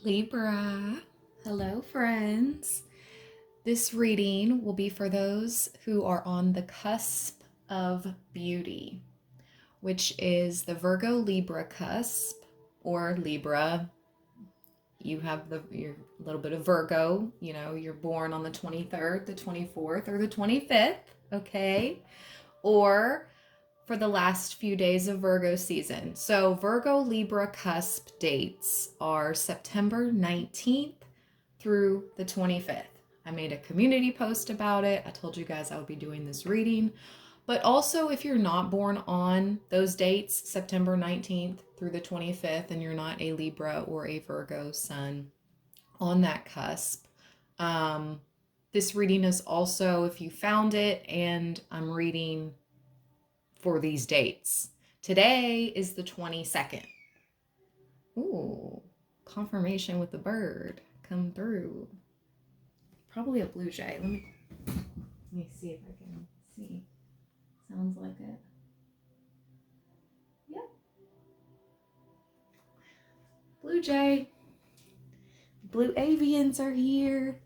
Libra. Hello, friends. This reading will be for those who are on the cusp of beauty, which is the Virgo Libra cusp, or Libra. You have your little bit of Virgo, you're born on the 23rd, the 24th, or the 25th, okay? Or for the last few days of Virgo season. So Virgo Libra cusp dates are September 19th through the 25th. I made a community post about it. I told you guys I would be doing this reading. But also, if you're not born on those dates, September 19th through the 25th, and you're not a Libra or a Virgo sun on that cusp, this reading is also, if you found it, and I'm reading for these dates. Today is the 22nd. Ooh, confirmation with the bird come through. Probably a blue jay. Let me see if I can see. Sounds like it. Yep. Blue jay. Blue avians are here.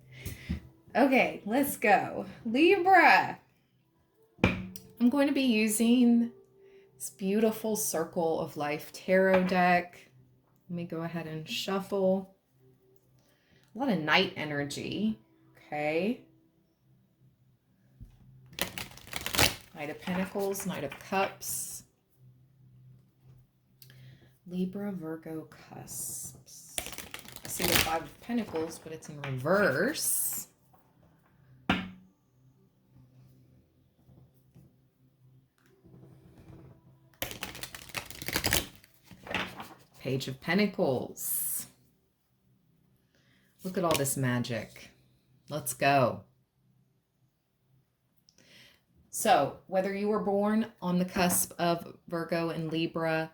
Okay, let's go. Libra. I'm going to be using this beautiful Circle of Life tarot deck. Let me go ahead and shuffle. A lot of night energy. Okay. Knight of Pentacles, Knight of Cups. Libra, Virgo, cusps. I see the Five of Pentacles, but it's in reverse. Page of Pentacles. Look at all this magic. Let's go. So, whether you were born on the cusp of Virgo and Libra,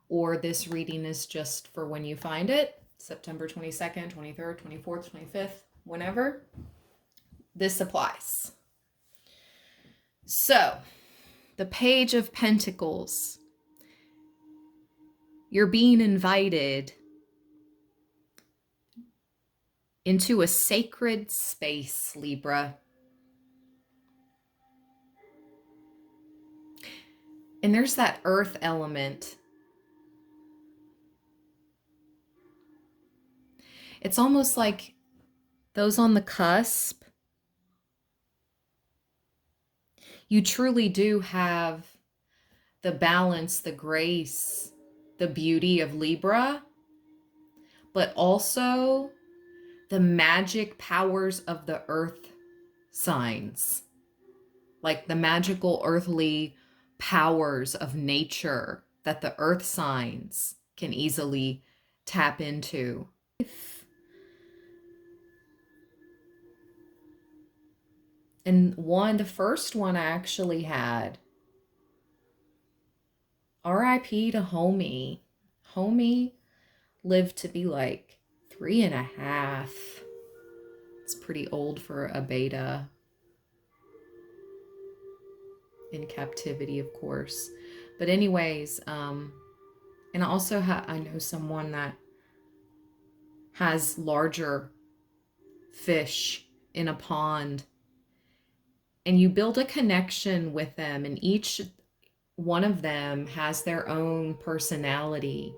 or this reading is just for when you find it, September 22nd, 23rd, 24th, 25th, whenever, this applies. So, the Page of Pentacles. You're being invited into a sacred space, Libra. And there's that earth element. It's almost like those on the cusp, you truly do have the balance, the grace, the beauty of Libra, but also the magic powers of the earth signs, like the magical earthly powers of nature that the earth signs can easily tap into. And the first one I actually had, RIP to Homie. Homie lived to be like 3.5. It's pretty old for a beta. In captivity, of course. But anyways, and I also I know someone that has larger fish in a pond, and you build a connection with them, and each one of them has their own personality.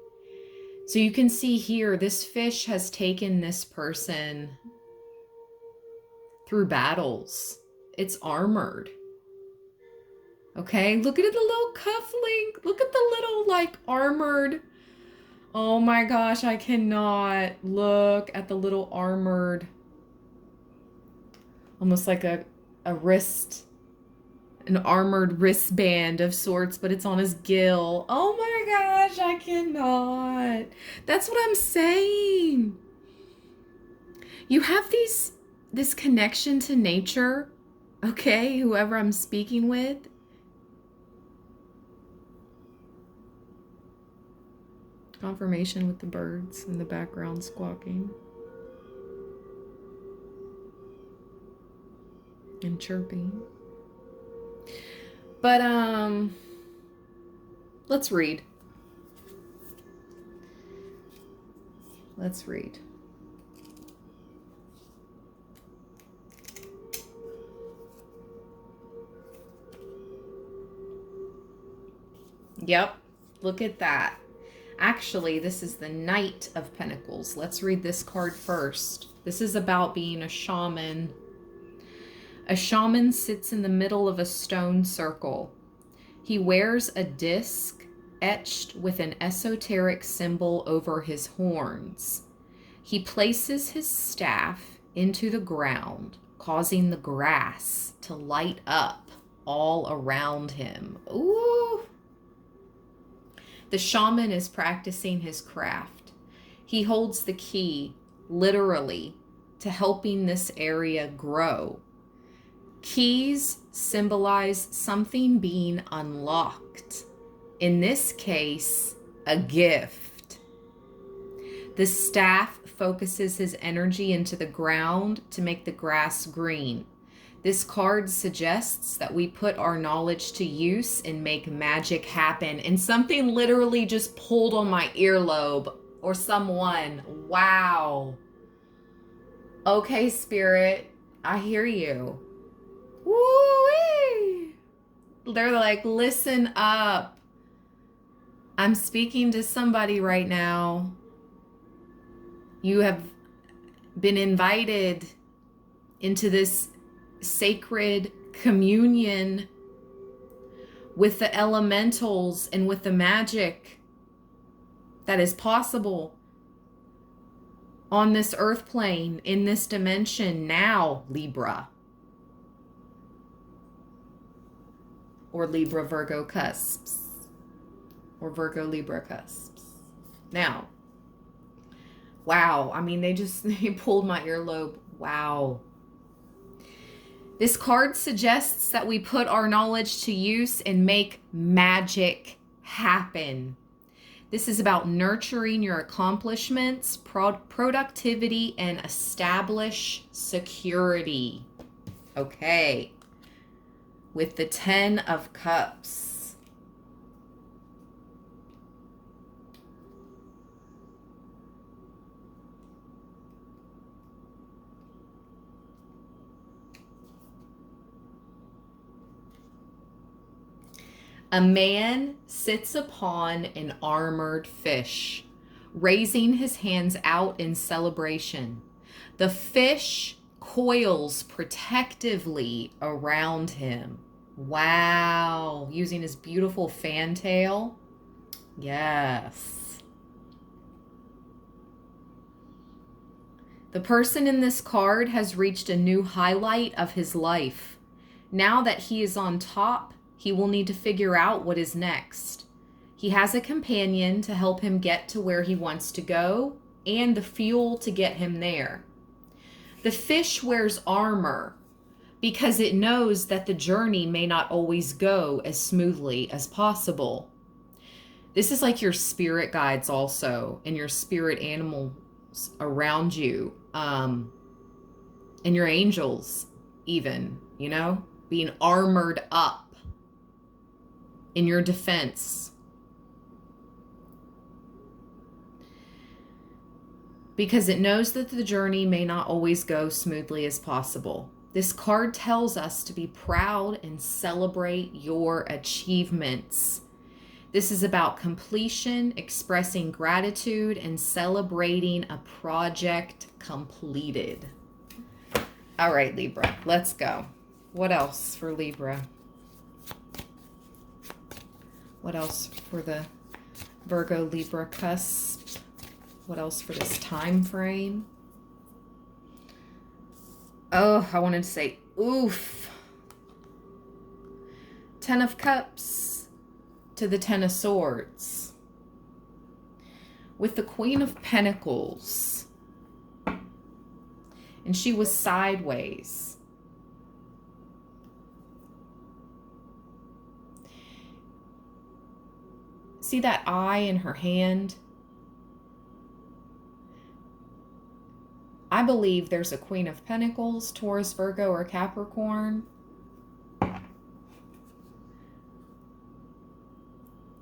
So you can see here, this fish has taken this person through battles. It's armored. Okay, look at the little cuff link. Look at the little like armored. Oh my gosh, I cannot look at the little armored, almost like a wrist, an armored wristband of sorts, but it's on his gill. Oh my gosh, I cannot. That's what I'm saying. You have this connection to nature, okay, whoever I'm speaking with. Confirmation with the birds in the background squawking and chirping. But let's read. Let's read. Yep. Look at that. Actually, this is the Knight of Pentacles. Let's read this card first. This is about being a shaman. A shaman sits in the middle of a stone circle. He wears a disc etched with an esoteric symbol over his horns. He places his staff into the ground, causing the grass to light up all around him. Ooh! The shaman is practicing his craft. He holds the key, literally, to helping this area grow. Keys symbolize something being unlocked. In this case, a gift. The staff focuses his energy into the ground to make the grass green. This card suggests that we put our knowledge to use and make magic happen. And something literally just pulled on my earlobe, or someone. Wow. Okay, Spirit, I hear you. Woo-wee. They're like, listen up. I'm speaking to somebody right now. You have been invited into this sacred communion with the elementals and with the magic that is possible on this earth plane, in this dimension now, Libra. Or Libra Virgo cusps. Or Virgo Libra cusps. Now, wow. I mean, they pulled my earlobe. Wow. This card suggests that we put our knowledge to use and make magic happen. This is about nurturing your accomplishments, productivity, and establish security. Okay. With the 10 of Cups. A man sits upon an armored fish, raising his hands out in celebration. The fish coils protectively around him. Wow. Using his beautiful fantail. Yes. The person in this card has reached a new highlight of his life. Now that he is on top, he will need to figure out what is next. He has a companion to help him get to where he wants to go and the fuel to get him there. The fish wears armor because it knows that the journey may not always go as smoothly as possible. This is like your spirit guides also, and your spirit animals around you, and your angels even, you know, being armored up in your defense. Because it knows that the journey may not always go smoothly as possible. This card tells us to be proud and celebrate your achievements. This is about completion, expressing gratitude, and celebrating a project completed. All right, Libra, let's go. What else for Libra? What else for the Virgo Libra cusp? What else for this time frame? Oh, I wanted to say oof. 10 of Cups to the 10 of Swords. With the Queen of Pentacles. And she was sideways. See that eye in her hand? I believe there's a Queen of Pentacles, Taurus, Virgo, or Capricorn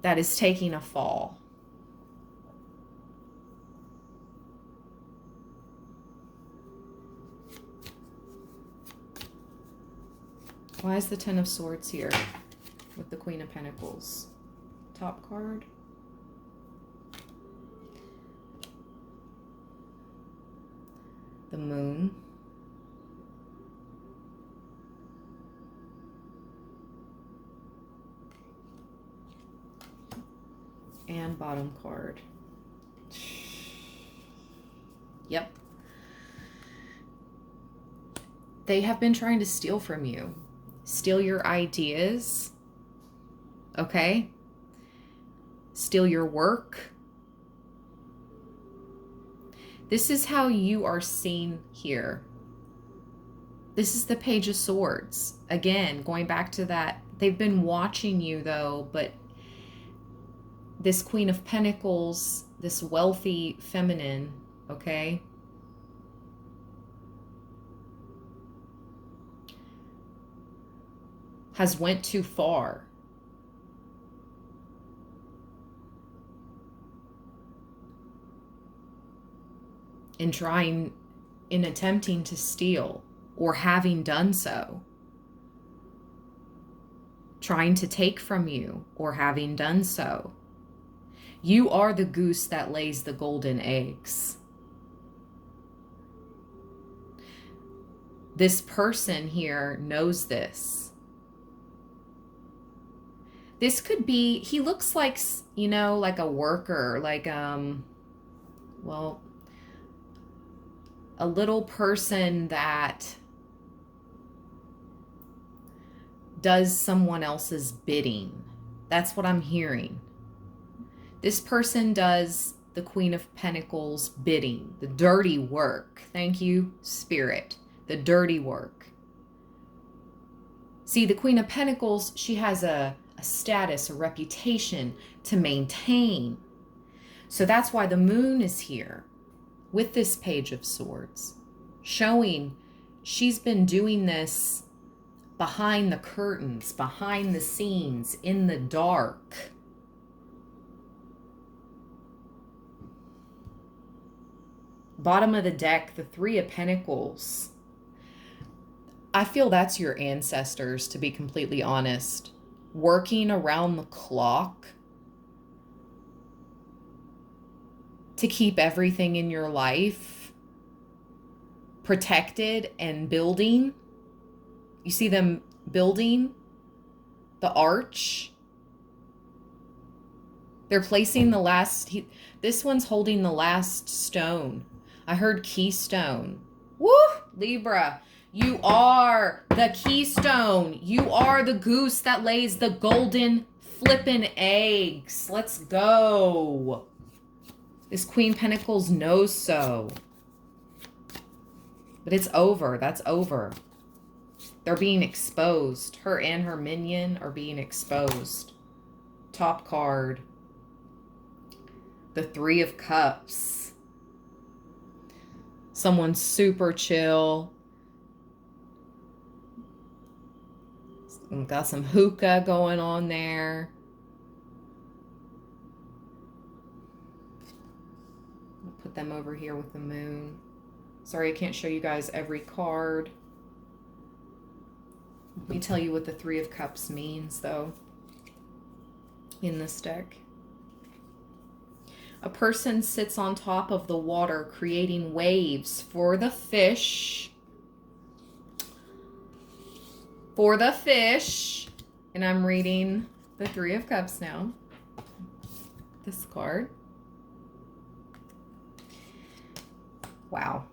that is taking a fall. Why is the 10 of Swords here with the Queen of Pentacles? top card. The Moon. And bottom card. Yep. They have been trying to steal from you. Steal your ideas. Okay? Steal your work. This is how you are seen here. This is the Page of Swords. Again, going back to that, they've been watching you though, but this Queen of Pentacles, this wealthy feminine, okay, has went too far. In attempting to steal, or having done so. Trying to take from you, or having done so. You are the goose that lays the golden eggs. This person here knows this. This could be, he looks like, you know, like a worker, like, well, a little person that does someone else's bidding. That's what I'm hearing. This person does the Queen of Pentacles bidding, the dirty work. Thank you, Spirit. The dirty work. See, the Queen of Pentacles, she has a status, a reputation to maintain. So that's why the Moon is here with this Page of Swords, showing she's been doing this behind the curtains, behind the scenes, in the dark. Bottom of the deck, the Three of Pentacles. I feel that's your ancestors, to be completely honest. Working around the clock to keep everything in your life protected and building. You see them building the arch. They're placing the last, this one's holding the last stone. I heard keystone. Woo! Libra, you are the keystone. You are the goose that lays the golden flippin' eggs. Let's go. This Queen Pentacles knows so. But it's over. That's over. They're being exposed. Her and her minion are being exposed. Top card. The Three of Cups. Someone super chill. Got some hookah going on there. I'll put them over here with the Moon. Sorry, I can't show you guys every card. Let me tell you what the Three of Cups means, though, in this deck. A person sits on top of the water, creating waves for the fish. For the fish. And I'm reading the Three of Cups now. This card. Wow.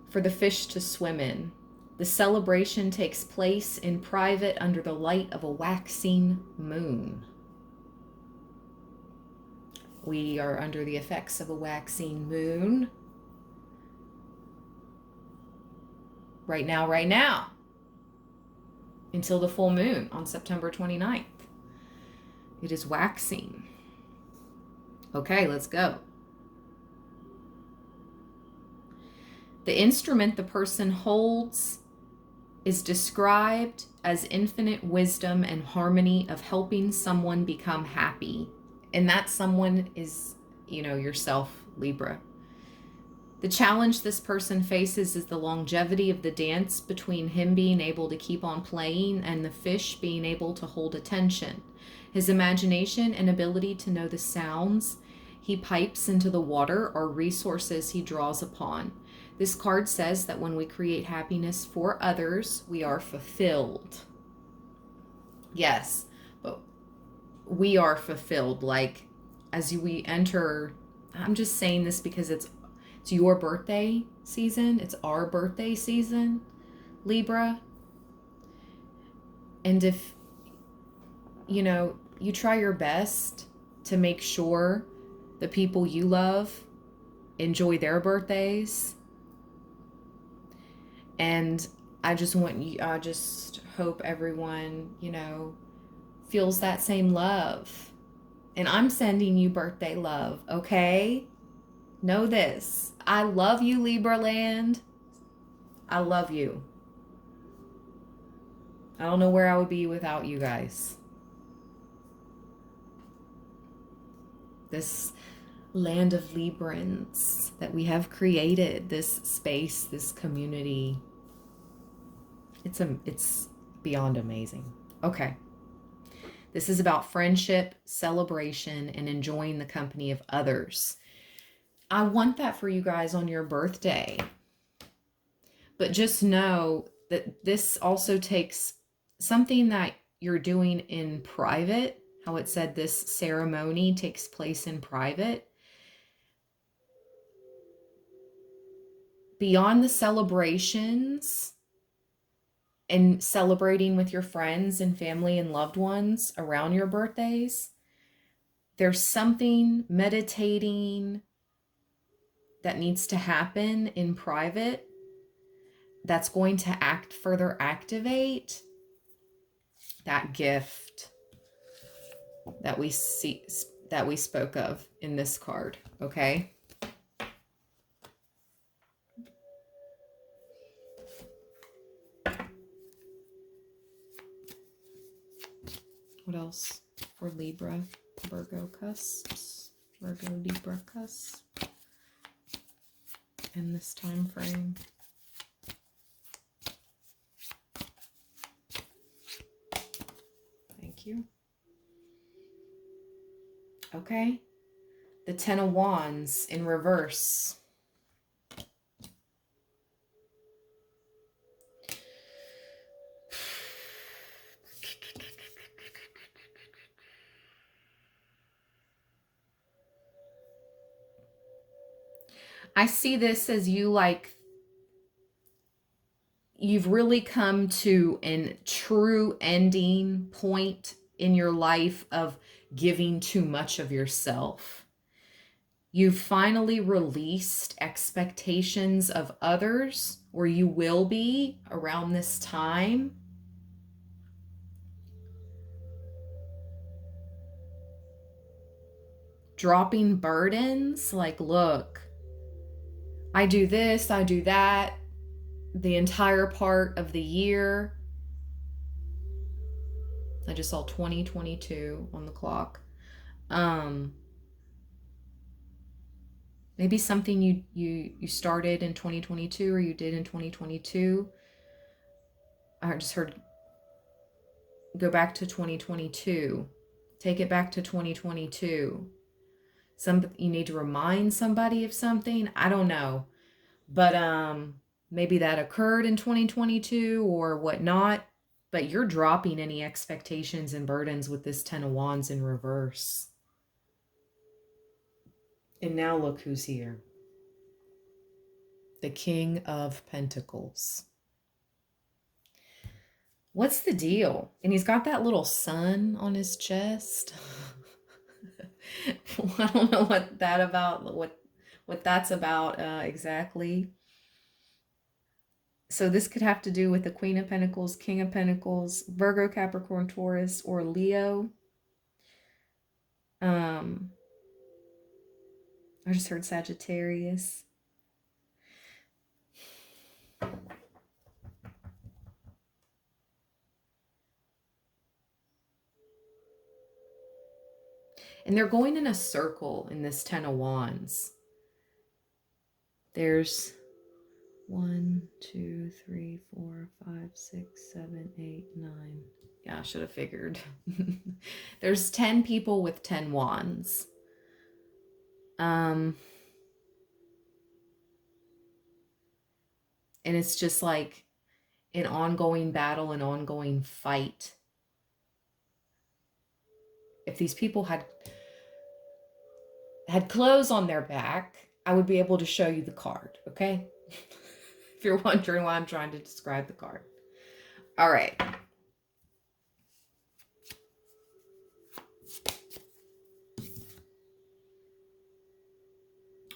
For the fish to swim in. The celebration takes place in private under the light of a waxing moon. We are under the effects of a waxing moon. Right now. Until the full moon on September 29th. It is waxing. Okay, let's go. The instrument the person holds is described as infinite wisdom and harmony of helping someone become happy. And that someone is, you know, yourself, Libra. The challenge this person faces is the longevity of the dance between him being able to keep on playing and the fish being able to hold attention. His imagination and ability to know the sounds he pipes into the water are resources he draws upon. This card says that when we create happiness for others, we are fulfilled. Yes, but we are fulfilled. Like, as we enter, I'm just saying this because it's your birthday season. It's our birthday season, Libra. And if, you try your best to make sure the people you love enjoy their birthdays. And I just hope everyone, feels that same love. And I'm sending you birthday love, okay? Know this. I love you, Libra land. I love you. I don't know where I would be without you guys. This land of Librans that we have created, this space, this community. It's beyond amazing. Okay. This is about friendship, celebration, and enjoying the company of others. I want that for you guys on your birthday. But just know that this also takes something that you're doing in private. How it said this ceremony takes place in private. Beyond the celebrations and celebrating with your friends and family and loved ones around your birthdays, there's something meditating that needs to happen in private that's going to further activate that gift that we spoke of in this card, okay? What else for Libra, Virgo cusps, Virgo, Libra cusp in this time frame? Thank you. Okay. The Ten of Wands in reverse. I see this as you've really come to a true ending point in your life of giving too much of yourself. You've finally released expectations of others, or you will be around this time. Dropping burdens like, look, I do this, I do that, the entire part of the year. I just saw 2022 on the clock. Maybe something you started in 2022 or you did in 2022. I just heard go back to 2022. Take it back to 2022. You need to remind somebody of something. I don't know. But maybe that occurred in 2022 or whatnot. But you're dropping any expectations and burdens with this Ten of Wands in reverse. And now look who's here. The King of Pentacles. What's the deal? And he's got that little sun on his chest. I don't know what that's about exactly. So this could have to do with the Queen of Pentacles, King of Pentacles, Virgo, Capricorn, Taurus, or Leo. I just heard Sagittarius. And they're going in a circle in this Ten of Wands. There's 1, 2, 3, 4, 5, 6, 7, 8, 9. Yeah, I should have figured. There's 10 people with 10 wands. And it's just like an ongoing battle, an ongoing fight. If these people had clothes on their back, I would be able to show you the card, okay? If you're wondering why I'm trying to describe the card. All right.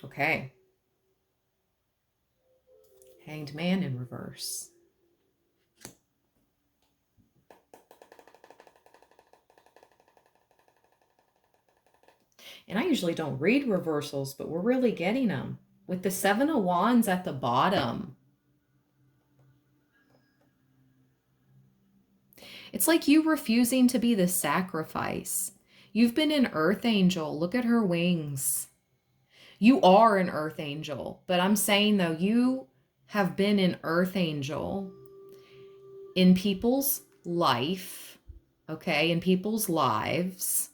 Okay. Hanged Man in reverse. And I usually don't read reversals, but we're really getting them. With the 7 of Wands at the bottom. It's like you refusing to be the sacrifice. You've been an earth angel. Look at her wings. You are an earth angel. But I'm saying, though, you have been an earth angel in people's life, okay, in people's lives.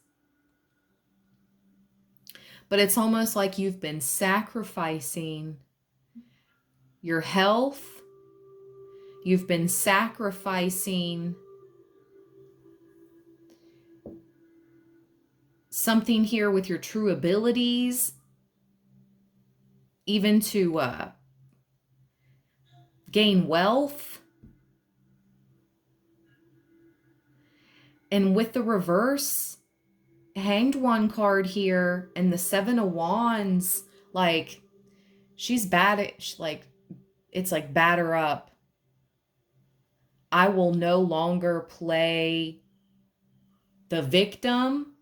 But it's almost like you've been sacrificing your health. You've been sacrificing something here with your true abilities, even to gain wealth. And with the reverse, Hanged One card here and the 7 of Wands, like, she's bad at, like, it's like batter up. I will no longer play the victim,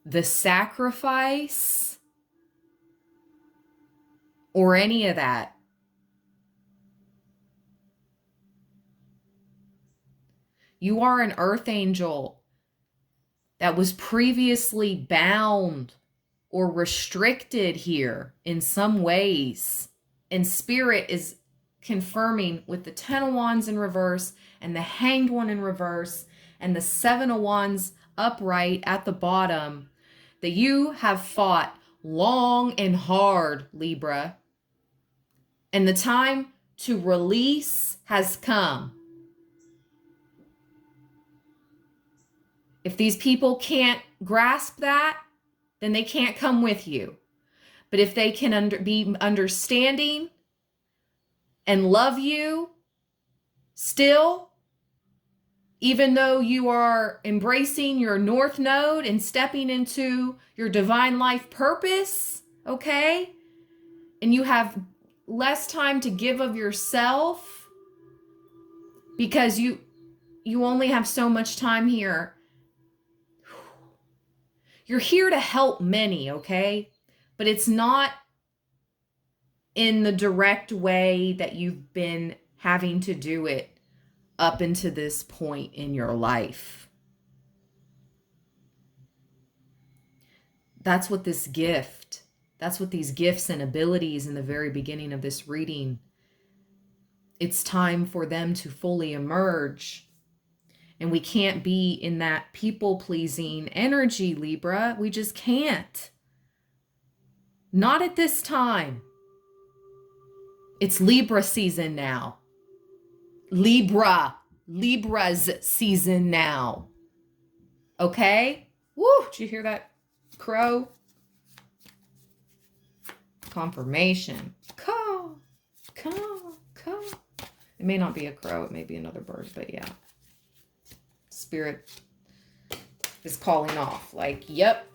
the sacrifice, or any of that. You are an earth angel that was previously bound or restricted here in some ways. And Spirit is confirming with the 10 of Wands in reverse and the Hanged One in reverse and the 7 of Wands upright at the bottom that you have fought long and hard, Libra. And the time to release has come. If these people can't grasp that, then they can't come with you. But if they can be understanding and love you still, even though you are embracing your North Node and stepping into your divine life purpose, okay? And you have less time to give of yourself because you only have so much time here. You're here to help many, okay? But it's not in the direct way that you've been having to do it up into this point in your life. That's what this gift, that's what these gifts and abilities in the very beginning of this reading, it's time for them to fully emerge. And we can't be in that people-pleasing energy, Libra. We just can't. Not at this time. It's Libra season now. Libra's season now. Okay? Woo! Did you hear that crow? Confirmation. Caw. It may not be a crow. It may be another bird, but yeah. Spirit is calling off. Like, yep.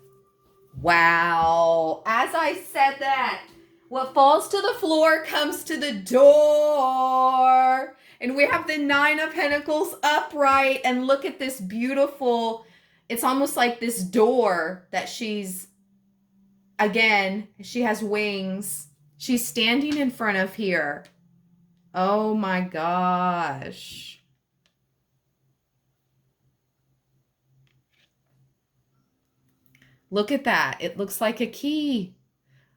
Wow. As I said that, what falls to the floor comes to the door. And we have the 9 of Pentacles upright. And look at this beautiful, it's almost like this door that she's, again, she has wings. She's standing in front of here. Oh my gosh. Look at that. It looks like a key.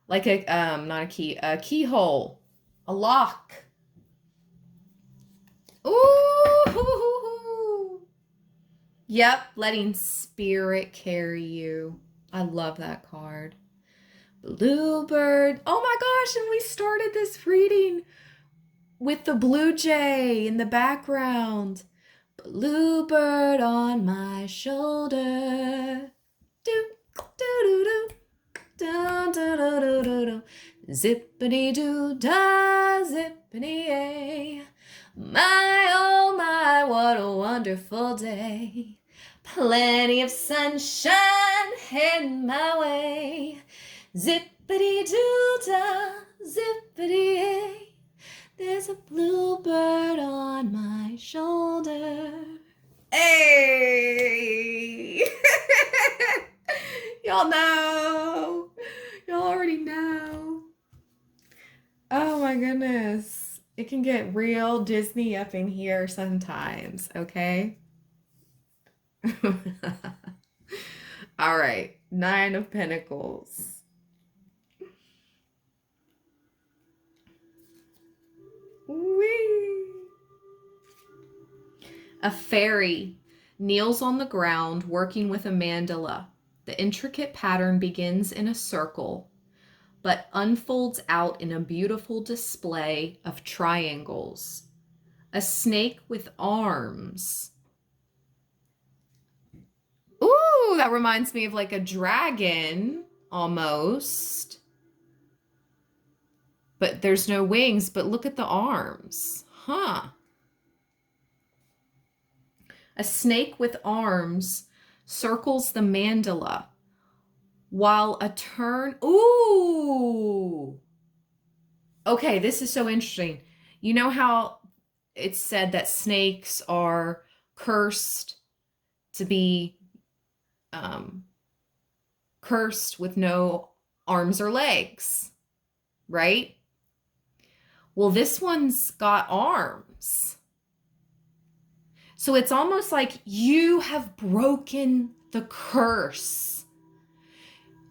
Like a, not a key, a keyhole. A lock. Ooh. Yep, letting spirit carry you. I love that card. Bluebird. Oh my gosh, and we started this reading with the blue jay in the background. Bluebird on my shoulder. Do, do, do, do. Do, do, do, do, do, do. Zippity doo da, zippity yay. My oh my, what a wonderful day. Plenty of sunshine heading my way. Zippity doo da, zippity yay. There's a bluebird on my shoulder. Hey! Y'all know. Y'all already know. Oh my goodness. It can get real Disney up in here sometimes, okay? All right. 9 of Pentacles. Whee! A fairy kneels on the ground working with a mandala. The intricate pattern begins in a circle, but unfolds out in a beautiful display of triangles. A snake with arms. Ooh, that reminds me of like a dragon almost. But there's no wings, but look at the arms. Huh. A snake with arms circles the mandala while a turn. Ooh. Okay, this is so interesting. You know how it's said that snakes are cursed to be cursed with no arms or legs, right? Well, this one's got arms. So it's almost like you have broken the curse.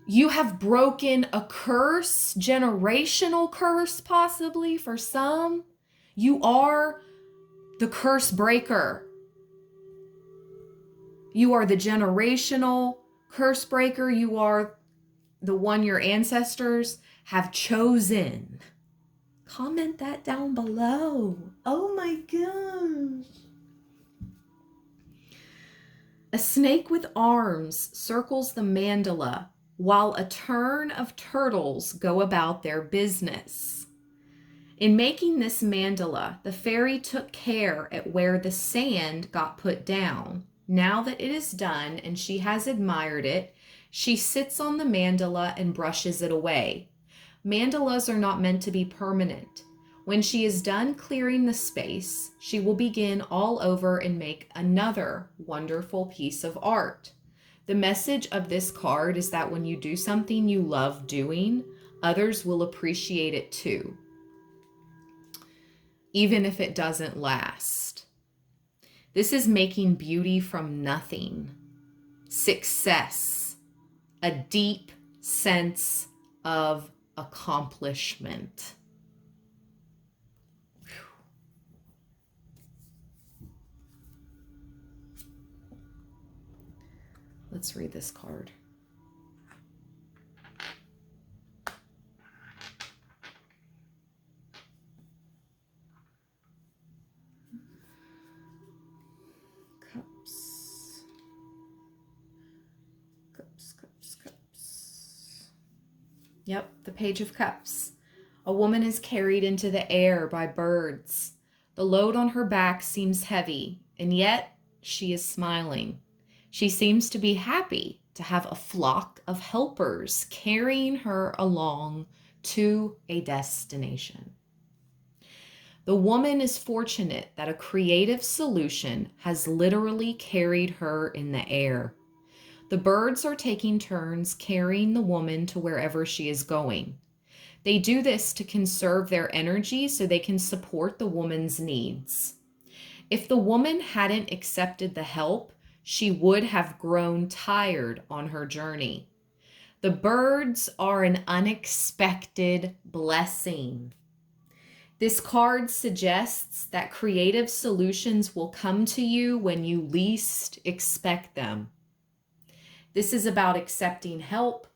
You have broken a curse, generational curse possibly for some. You are the curse breaker. You are the generational curse breaker. You are the one your ancestors have chosen. Comment that down below. Oh my gosh. A snake with arms circles the mandala while a turn of turtles go about their business. In making this mandala, the fairy took care at where the sand got put down. Now that it is done and she has admired it, she sits on the mandala and brushes it away. Mandalas are not meant to be permanent. When she is done clearing the space, she will begin all over and make another wonderful piece of art. The message of this card is that when you do something you love doing, others will appreciate it too, even if it doesn't last. This is making beauty from nothing. Success, a deep sense of accomplishment. Let's read this card. Cups. Cups, cups, cups. Yep, the Page of Cups. A woman is carried into the air by birds. The load on her back seems heavy, and yet she is smiling. She seems to be happy to have a flock of helpers carrying her along to a destination. The woman is fortunate that a creative solution has literally carried her in the air. The birds are taking turns carrying the woman to wherever she is going. They do this to conserve their energy so they can support the woman's needs. If the woman hadn't accepted the help, she would have grown tired on her journey. The birds are an unexpected blessing. This card suggests that creative solutions will come to you when you least expect them. This is about accepting help,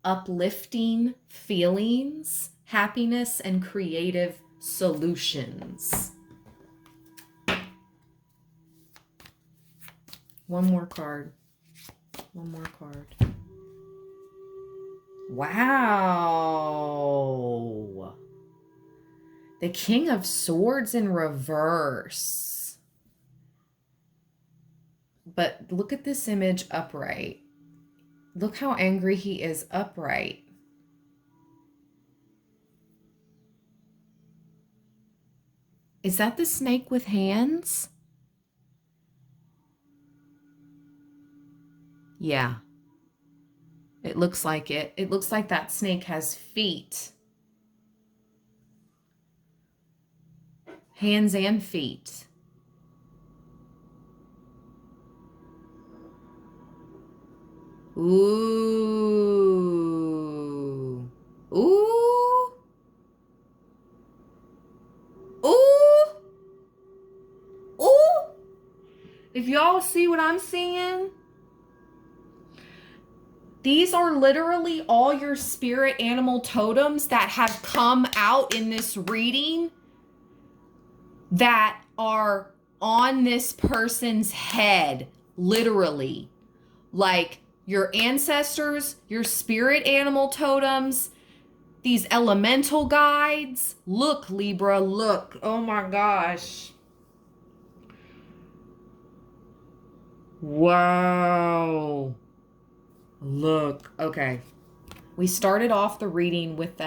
uplifting feelings, happiness, and creative solutions. One more card. One more card. Wow. The King of Swords in reverse. But look at this image upright. Look how angry he is upright. Is that the snake with hands? Yeah. It looks like it. It looks like that snake has feet. Hands and feet. Ooh. Ooh. Ooh. Ooh. If y'all see what I'm seeing, these are literally all your spirit animal totems that have come out in this reading that are on this person's head, literally. Like your ancestors, your spirit animal totems, these elemental guides. Look, Libra, look. Oh my gosh. Wow. Look. Okay. We started off the reading with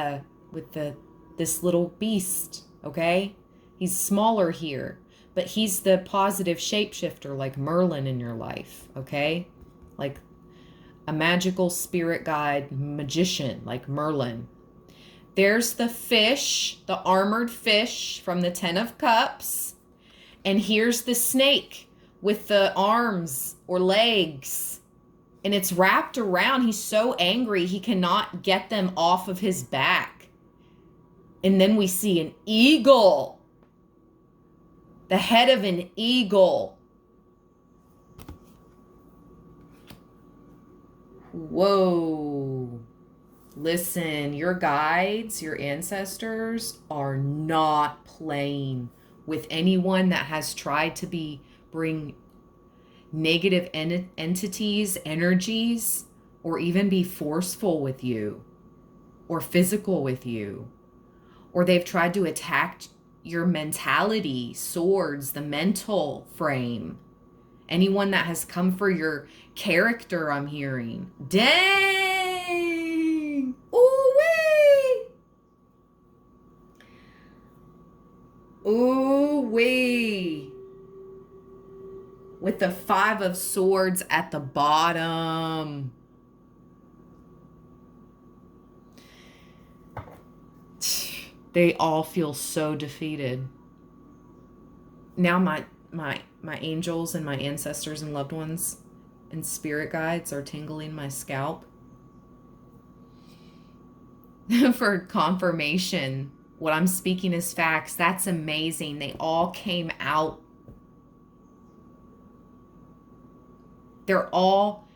this little beast, okay? He's smaller here, but he's the positive shapeshifter like Merlin in your life, okay? Like a magical spirit guide magician like Merlin. There's the fish, the armored fish from the 10 of Cups. And here's the snake with the arms or legs. And it's wrapped around. He's so angry he cannot get them off of his back. And then we see an eagle. The head of an eagle. Whoa. Listen, your guides, your ancestors are not playing with anyone that has tried to bring negative entities, energies, or even be forceful with you or physical with you. Or they've tried to attack your mentality, swords, the mental frame. Anyone that has come for your character, I'm hearing. Dang! Ooh-wee! Ooh-wee! With the 5 of Swords at the bottom. They all feel so defeated. Now my angels and my ancestors and loved ones and spirit guides are tingling my scalp for confirmation. What I'm speaking is facts. That's amazing. They all came out. They're all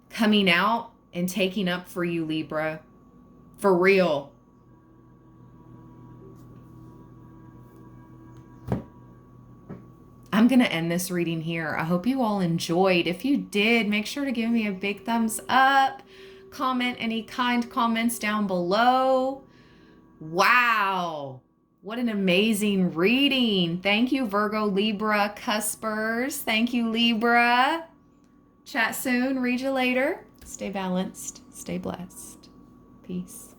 coming out and taking up for you, Libra. For real. I'm going to end this reading here. I hope you all enjoyed. If you did, make sure to give me a big thumbs up. Comment any kind comments down below. Wow. What an amazing reading. Thank you, Virgo, Libra, Cuspers. Thank you, Libra. Chat soon. Read you later. Stay balanced. Stay blessed. Peace.